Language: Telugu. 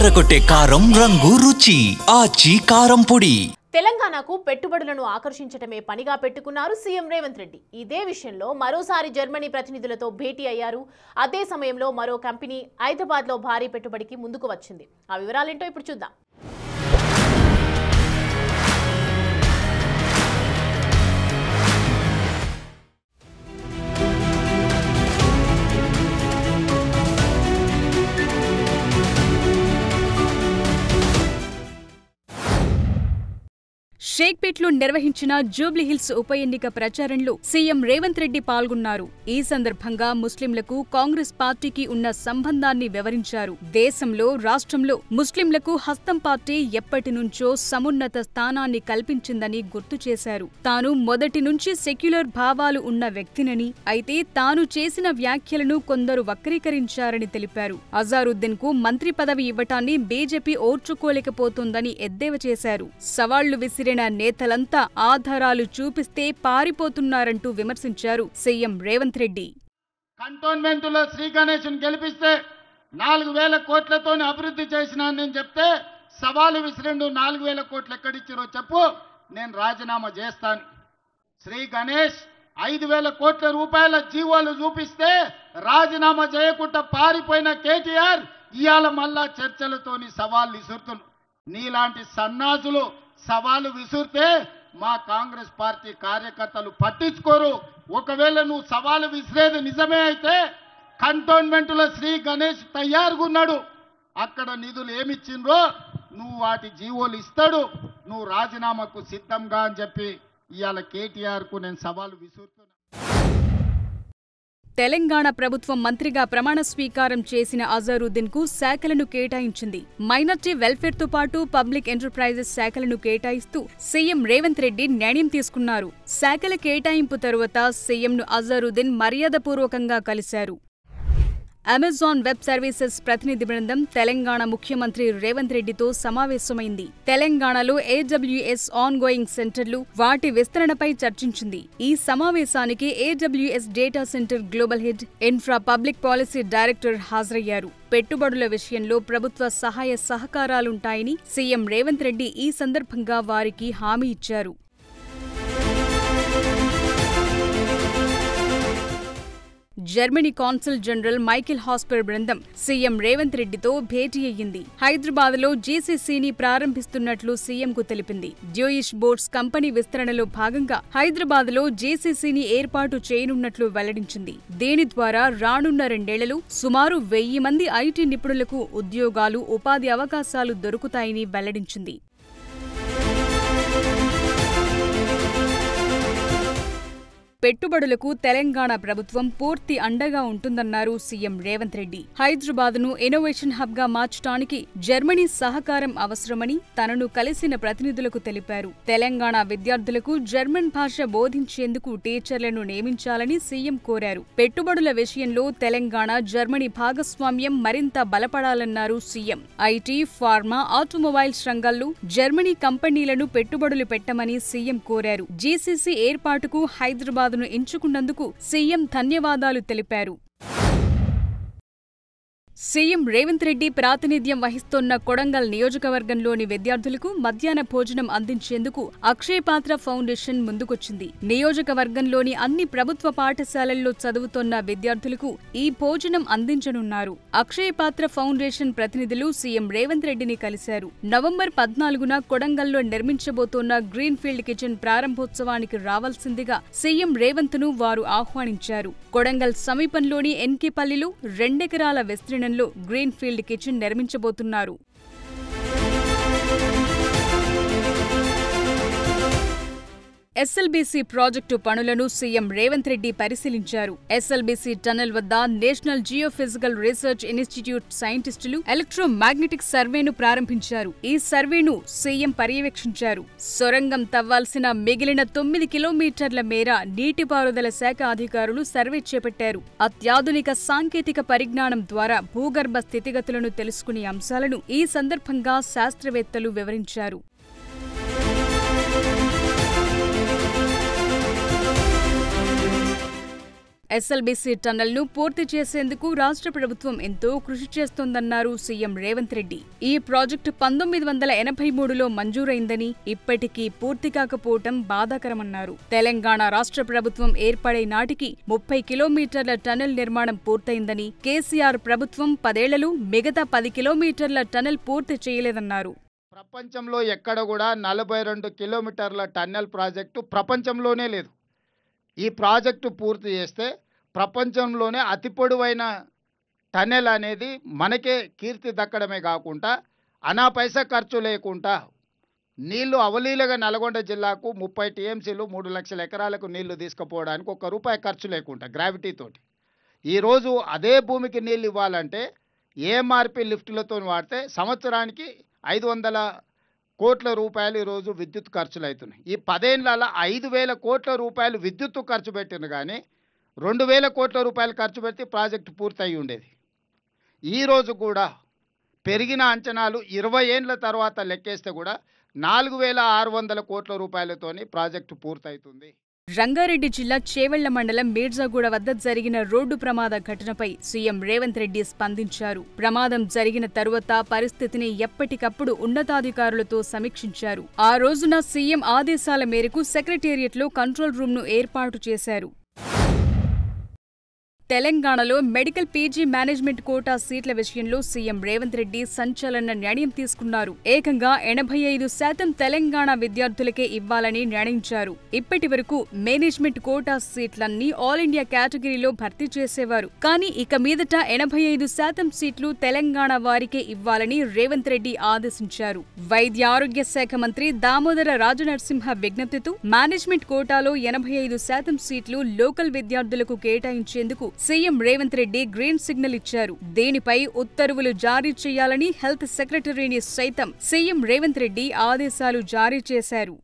అదరగొట్టే కారం రంగు రుచి ఆచి కారం పొడి. తెలంగాణకు పెట్టుబడులను ఆకర్షించటమే పనిగా పెట్టుకున్నారు సీఎం రేవంత్ రెడ్డి. ఇదే విషయంలో మరోసారి జర్మనీ ప్రతినిధులతో భేటీ అయ్యారు. అదే సమయంలో మరో కంపెనీ హైదరాబాద్లో భారీ పెట్టుబడికి ముందుకు వచ్చింది. ఆ వివరాలేంటో ఇప్పుడు చూద్దాం. షేక్పేట్లో నిర్వహించిన జూబ్లీహిల్స్ ఉప ఎన్నిక ప్రచారంలో సీఎం రేవంత్ రెడ్డి పాల్గొన్నారు. ఈ సందర్భంగా ముస్లింలకు కాంగ్రెస్ పార్టీకి ఉన్న సంబంధాన్ని వివరించారు. దేశంలో, రాష్ట్రంలో ముస్లింలకు హస్తం పార్టీ ఎప్పటి నుంచో సమున్నత స్థానాన్ని కల్పించిందని గుర్తు చేశారు. తాను మొదటి నుంచి సెక్యులర్ భావాలు ఉన్న వ్యక్తినని, అయితే తాను చేసిన వ్యాఖ్యలను కొందరు వక్రీకరించారని తెలిపారు. అజారుద్దీన్ కు మంత్రి పదవి ఇవ్వటాన్ని బీజేపీ ఓర్చుకోలేకపోతోందని ఎద్దేవా చేశారు. సవాళ్లు విసిరిన నేతలంతా ఆధారాలు చూపిస్తే పారిపోతున్నారంటూ విమర్శించారు సీఎం రేవంత్ రెడ్డి. కంటోన్మెంట్లో శ్రీ గణేష్ను గెలిపిస్తే 4,000 కోట్లతో అభివృద్ధి చేసినానని చెప్తే సవాలు విసిరిండు. 4,000 కోట్లు ఎక్కడిచ్చారో చెప్పు, నేను రాజీనామా చేస్తాను. శ్రీ గణేష్ 5,000 కోట్ల రూపాయల జీవోలు చూపిస్తే రాజీనామా చేయకుండా పారిపోయిన కేటీఆర్ ఇవాళ మళ్ళా చర్చలతోని సవాళ్ళు విసురుతున్నారు. నీలాంటి సన్నాసులు సవాలు విసురితే మా కాంగ్రెస్ పార్టీ కార్యకర్తలు పట్టించుకోరు. ఒకవేళ నువ్వు సవాలు విసిరేది నిజమే అయితే కంటోన్మెంట్లో శ్రీ గణేష్ తయారుగా ఉన్నాడు. అక్కడ నిధులు ఏమిచ్చిండ్రో నువ్వు వాటి జీవోలు ఇస్తాడు. నువ్వు రాజీనామాకు సిద్ధంగా అని చెప్పి ఇవాళ కేటీఆర్కు నేను సవాలు విసురుతున్నా. తెలంగాణ ప్రభుత్వం మంత్రిగా ప్రమాణ స్వీకారం చేసిన అజారుద్దీన్ కు శాఖలను కేటాయించింది. మైనార్టీ వెల్ఫేర్తో పాటు పబ్లిక్ ఎంటర్ప్రైజెస్ శాఖలను కేటాయిస్తూ సీఎం రేవంత్ రెడ్డి నిర్ణయం తీసుకున్నారు. శాఖల కేటాయింపు తరువాత సీఎంను అజారుద్దీన్ మర్యాదపూర్వకంగా కలిశారు. అమెజాన్ వెబ్ సర్వీసెస్ ప్రతినిధి బృందం తెలంగాణ ముఖ్యమంత్రి రేవంత్ రెడ్డితో సమావేశమైంది. తెలంగాణలో ఏడబ్ల్యూఎస్ ఆన్ గోయింగ్ సెంటర్లు, వాటి విస్తరణపై చర్చించింది. ఈ సమావేశానికి AWS data centre global head, infra public policy director హాజరయ్యారు. పెట్టుబడుల విషయంలో ప్రభుత్వ సహాయ సహకారాలుంటాయని సీఎం రేవంత్ రెడ్డి ఈ సందర్భంగా వారికి హామీ ఇచ్చారు. జర్మనీ కాన్సుల్ జనరల్ మైకేల్ హాస్పర్ బృందం సీఎం రేవంత్ రెడ్డితో భేటీ అయ్యింది. హైదరాబాద్లో జీసీసీని ప్రారంభిస్తున్నట్లు సీఎంకు తెలిపింది. డ్యూయిష్ బోట్స్ కంపెనీ విస్తరణలో భాగంగా హైదరాబాద్లో జీసీసీని ఏర్పాటు చేయనున్నట్లు వెల్లడించింది. దీని ద్వారా రానున్న 2 ఏళ్లలో సుమారు 1000 మంది ఐటీ నిపుణులకు ఉద్యోగాలు, ఉపాధి అవకాశాలు దొరుకుతాయని వెల్లడించింది. పెట్టుబడులకు తెలంగాణ ప్రభుత్వం పూర్తి అండగా ఉంటుందన్నారు సీఎం రేవంత్ రెడ్డి. హైదరాబాద్ను ఇన్నోవేషన్ హబ్ గా మార్చడానికి జర్మనీ సహకారం అవసరమని తనను కలిసిన ప్రతినిధులకు తెలిపారు. తెలంగాణ విద్యార్థులకు జర్మన్ భాష బోధించేందుకు టీచర్లను నియమించాలని సీఎం కోరారు. పెట్టుబడుల విషయంలో తెలంగాణ, జర్మనీ భాగస్వామ్యం మరింత బలపడాలన్నారు సీఎం. ఐటీ, ఫార్మా, ఆటోమొబైల్స్ రంగాల్లో జర్మనీ కంపెనీలను పెట్టుబడులు పెట్టమని సీఎం కోరారు. జీసీసీ ఏర్పాటుకు హైదరాబాద్ ఎంచుకున్నందుకు సీఎం ధన్యవాదాలు తెలిపారు. సీఎం రేవంత్ రెడ్డి ప్రాతినిధ్యం వహిస్తోన్న కొడంగల్ నియోజకవర్గంలోని విద్యార్థులకు మధ్యాహ్న భోజనం అందించేందుకు అక్షయ పాత్ర ఫౌండేషన్ ముందుకొచ్చింది. నియోజకవర్గంలోని అన్ని ప్రభుత్వ పాఠశాలల్లో చదువుతోన్న విద్యార్థులకు ఈ భోజనం అందించనున్నారు. అక్షయ పాత్ర ఫౌండేషన్ ప్రతినిధులు సీఎం రేవంత్ రెడ్డిని కలిశారు. నవంబర్ 14న కొడంగల్లో నిర్మించబోతోన్న గ్రీన్ ఫీల్డ్ కిచెన్ ప్రారంభోత్సవానికి రావాల్సిందిగా సీఎం రేవంత్ ను వారు ఆహ్వానించారు. కొడంగల్ సమీపంలోని ఎన్కేపల్లిలో 2 ఎకరాల విస్తీర్ణంలో గ్రీన్ ఫీల్డ్ కిచెన్ నిర్మించబోతున్నారు. ఎస్ఎల్బీసీ ప్రాజెక్టు పనులను సీఎం రేవంత్ రెడ్డి పరిశీలించారు. ఎస్ఎల్బీసీ టన్నెల్ వద్ద నేషనల్ జియోఫిజికల్ రీసెర్చ్ ఇన్స్టిట్యూట్ సైంటిస్టులు ఎలక్ట్రోమాగ్నెటిక్ సర్వేను ప్రారంభించారు. ఈ సర్వేను సీఎం పర్యవేక్షించారు. సొరంగం తవ్వాల్సిన మిగిలిన 9 కిలోమీటర్ల మేర నీటిపారుదల శాఖ అధికారులు సర్వే చేపట్టారు. అత్యాధునిక సాంకేతిక పరిజ్ఞానం ద్వారా భూగర్భ స్థితిగతులను తెలుసుకునే అంశాలను ఈ సందర్భంగా శాస్త్రవేత్తలు వివరించారు. ఎస్ఎల్బీసీ టన్నెల్ను పూర్తి చేసేందుకు రాష్ట్ర ప్రభుత్వం ఎంతో కృషి చేస్తోందన్నారు సీఎం రేవంత్ రెడ్డి. ఈ ప్రాజెక్టు 1983లో మంజూరైందని, ఇప్పటికీ పూర్తి కాకపోవటం బాధాకరమన్నారు. తెలంగాణ రాష్ట్ర ప్రభుత్వం ఏర్పడే నాటికి 30 కిలోమీటర్ల టన్నెల్ నిర్మాణం పూర్తయిందని, కేసీఆర్ ప్రభుత్వం 10 ఏళ్లలో మిగతా 10 కిలోమీటర్ల టన్నెల్ పూర్తి చేయలేదన్నారు. ప్రపంచంలో ఎక్కడ కూడా 42 కిలోమీటర్ల టన్నెల్ ప్రాజెక్టు ప్రపంచంలోనే లేదు. ఈ ప్రాజెక్టు పూర్తి చేస్తే ప్రపంచంలోనే అతి పొడవైన టన్నెల్ అనేది మనకే కీర్తి దక్కడమే కాకుండా అనా పైసా ఖర్చు లేకుండా నీళ్లు అవలీలగా నల్గొండ జిల్లాకు 30 టీఎంసీలు 3 లక్షల ఎకరాలకు నీళ్లు తీసుకుపోవడానికి ₹1 ఖర్చు లేకుండా గ్రావిటీతోటి. ఈరోజు అదే భూమికి నీళ్ళు ఇవ్వాలంటే ఏఎంఆర్పి లిఫ్టులతో వాడితే సంవత్సరానికి 500 కోట్ల రూపాయలు ఈరోజు విద్యుత్ ఖర్చులు అవుతున్నాయి. ఈ 10 ఏళ్లలో 5,000 కోట్ల రూపాయలు విద్యుత్తు ఖర్చు పెట్టిన కానీ 2,000 కోట్ల రూపాయలు ఖర్చు పెడితే ప్రాజెక్టు పూర్తయి ఉండేది. ఈరోజు కూడా పెరిగిన అంచనాలు 20 ఏళ్ల తర్వాత లెక్కేస్తే కూడా 4,600 కోట్ల రూపాయలతోని ప్రాజెక్టు పూర్తవుతుంది. రంగారెడ్డి జిల్లా చేవెళ్ల మండలం మీర్జాగూడ వద్ద జరిగిన రోడ్డు ప్రమాద ఘటనపై సీఎం రేవంత్ రెడ్డి స్పందించారు. ప్రమాదం జరిగిన తరువాత పరిస్థితిని ఎప్పటికప్పుడు ఉన్నతాధికారులతో సమీక్షించారు. ఆ రోజున సీఎం ఆదేశాల మేరకు సెక్రటేరియట్లో కంట్రోల్ రూమ్ను ఏర్పాటు చేశారు. తెలంగాణలో మెడికల్ పీజీ మేనేజ్మెంట్ కోటా సీట్ల విషయంలో సీఎం రేవంత్ రెడ్డి సంచలన నిర్ణయం తీసుకున్నారు. ఏకంగా 85% తెలంగాణ విద్యార్థులకే ఇవ్వాలని నిర్ణయించారు. ఇప్పటి వరకు మేనేజ్మెంట్ కోటా సీట్లన్నీ ఆల్ ఇండియా కేటగిరీలో భర్తీ చేసేవారు. కానీ ఇక మీదట 85% సీట్లు తెలంగాణ వారికే ఇవ్వాలని రేవంత్ రెడ్డి ఆదేశించారు. వైద్య ఆరోగ్య శాఖ మంత్రి దామోదర రాజనరసింహ విజ్ఞప్తితో మేనేజ్మెంట్ కోటాలో 85% సీట్లు లోకల్ విద్యార్థులకు కేటాయించేందుకు CM Revanth Reddy green signal ఇచ్చారు. దీనిపై ఉత్తర్వులు జారీ చేయాలని హెల్త్ సెక్రటరీని సైతం సీఎం రేవంత్ రెడ్డి ఆదేశాలు జారీ చేశారు.